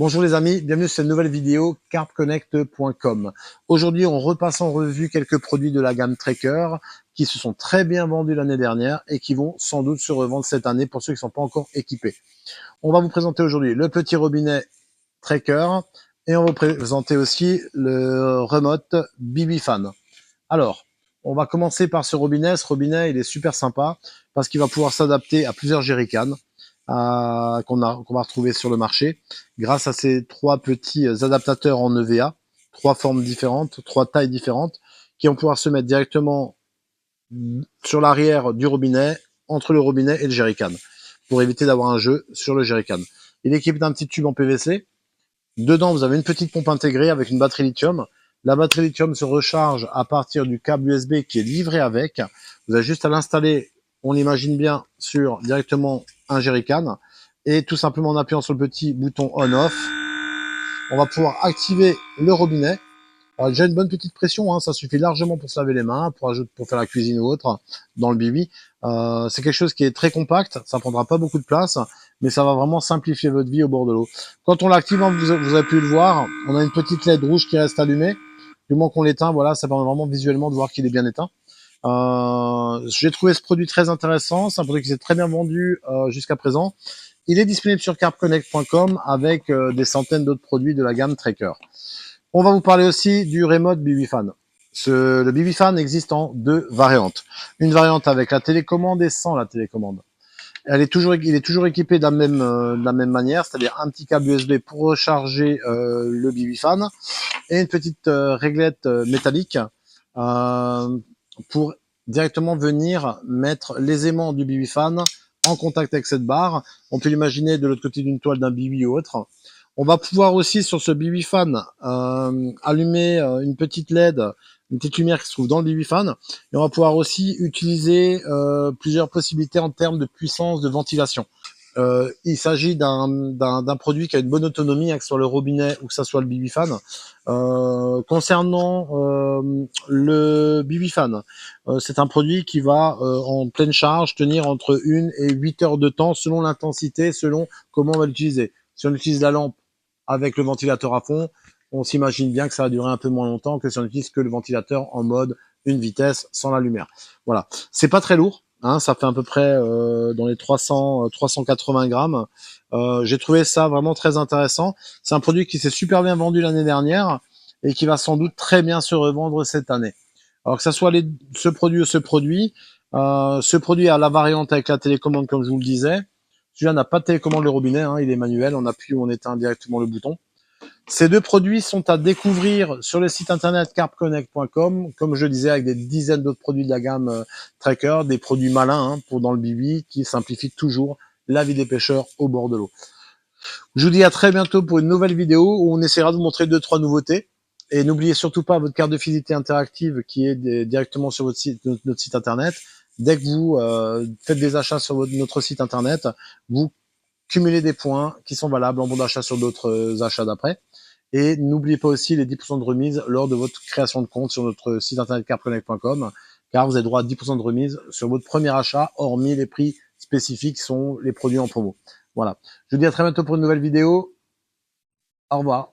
Bonjour les amis, bienvenue sur cette nouvelle vidéo carpconnect.com. Aujourd'hui, on repasse en revue quelques produits de la gamme Tracker qui se sont très bien vendus l'année dernière et qui vont sans doute se revendre cette année pour ceux qui ne sont pas encore équipés. On va vous présenter aujourd'hui le petit robinet Tracker et on va vous présenter aussi le remote BB Fan. Alors, on va commencer par ce robinet. Ce robinet, il est super sympa parce qu'il va pouvoir s'adapter à plusieurs jerrycans qu'on va retrouver sur le marché grâce à ces trois petits adaptateurs en EVA, trois formes différentes, trois tailles différentes, qui vont pouvoir se mettre directement sur l'arrière du robinet, entre le robinet et le jerrycan, pour éviter d'avoir un jeu sur le jerrycan. Il est équipé d'un petit tube en PVC. Dedans, vous avez une petite pompe intégrée avec une batterie lithium. La batterie lithium se recharge à partir du câble USB qui est livré avec. Vous avez juste à l'installer, on l'imagine bien, sur directement un jerrycan. Et tout simplement en appuyant sur le petit bouton on-off, on va pouvoir activer le robinet. Alors, déjà une bonne petite pression, hein, ça suffit largement pour se laver les mains, pour faire la cuisine ou autre dans le bibi. C'est quelque chose qui est très compact, ça prendra pas beaucoup de place, mais ça va vraiment simplifier votre vie au bord de l'eau. Quand on l'active, vous avez pu le voir, on a une petite LED rouge qui reste allumée. Du moment qu'on l'éteint, voilà, ça permet vraiment visuellement de voir qu'il est bien éteint. J'ai trouvé ce produit très intéressant, c'est un produit qui s'est très bien vendu jusqu'à présent. Il est disponible sur carpconnect.com avec des centaines d'autres produits de la gamme Tracker. On va vous parler aussi du remote BB Fan. Le BB Fan existe en deux variantes. Une variante avec la télécommande et sans la télécommande. Il est toujours équipé de la même manière, c'est-à-dire un petit câble USB pour recharger le BB Fan et une petite réglette métallique pour directement venir mettre les aimants du BB Fan en contact avec cette barre. On peut l'imaginer de l'autre côté d'une toile d'un BB ou autre. On va pouvoir aussi sur ce BB Fan allumer une petite LED, une petite lumière qui se trouve dans le BB Fan, et on va pouvoir aussi utiliser plusieurs possibilités en termes de puissance de ventilation. Il s'agit d'un produit qui a une bonne autonomie, que ce soit le robinet ou que ce soit le BB Fan. Concernant le BB Fan, c'est un produit qui va en pleine charge tenir entre 1 et 8 heures de temps selon l'intensité, selon comment on va l'utiliser. Si on utilise la lampe avec le ventilateur à fond, on s'imagine bien que ça va durer un peu moins longtemps que si on utilise que le ventilateur en mode une vitesse sans la lumière. Voilà, c'est pas très lourd, hein, ça fait à peu près dans les 380 grammes. J'ai trouvé ça vraiment très intéressant. C'est un produit qui s'est super bien vendu l'année dernière et qui va sans doute très bien se revendre cette année. Alors que ça soit ce produit ou ce produit a la variante avec la télécommande comme je vous le disais. Celui-là n'a pas de télécommande le robinet, hein, il est manuel, on appuie ou on éteint directement le bouton. Ces deux produits sont à découvrir sur le site internet carpconnect.com, comme je le disais, avec des dizaines d'autres produits de la gamme Tracker, des produits malins dans le bibi qui simplifient toujours la vie des pêcheurs au bord de l'eau. Je vous dis à très bientôt pour une nouvelle vidéo où on essaiera de vous montrer 2-3 nouveautés. Et n'oubliez surtout pas votre carte de fidélité interactive qui est directement sur notre site internet. Dès que vous faites des achats sur notre site internet, vous cumulez des points qui sont valables en bon d'achat sur d'autres achats d'après. Et n'oubliez pas aussi les 10% de remise lors de votre création de compte sur notre site internet carpconnect.com, car vous avez droit à 10% de remise sur votre premier achat, hormis les prix spécifiques sont les produits en promo. Voilà. Je vous dis à très bientôt pour une nouvelle vidéo. Au revoir.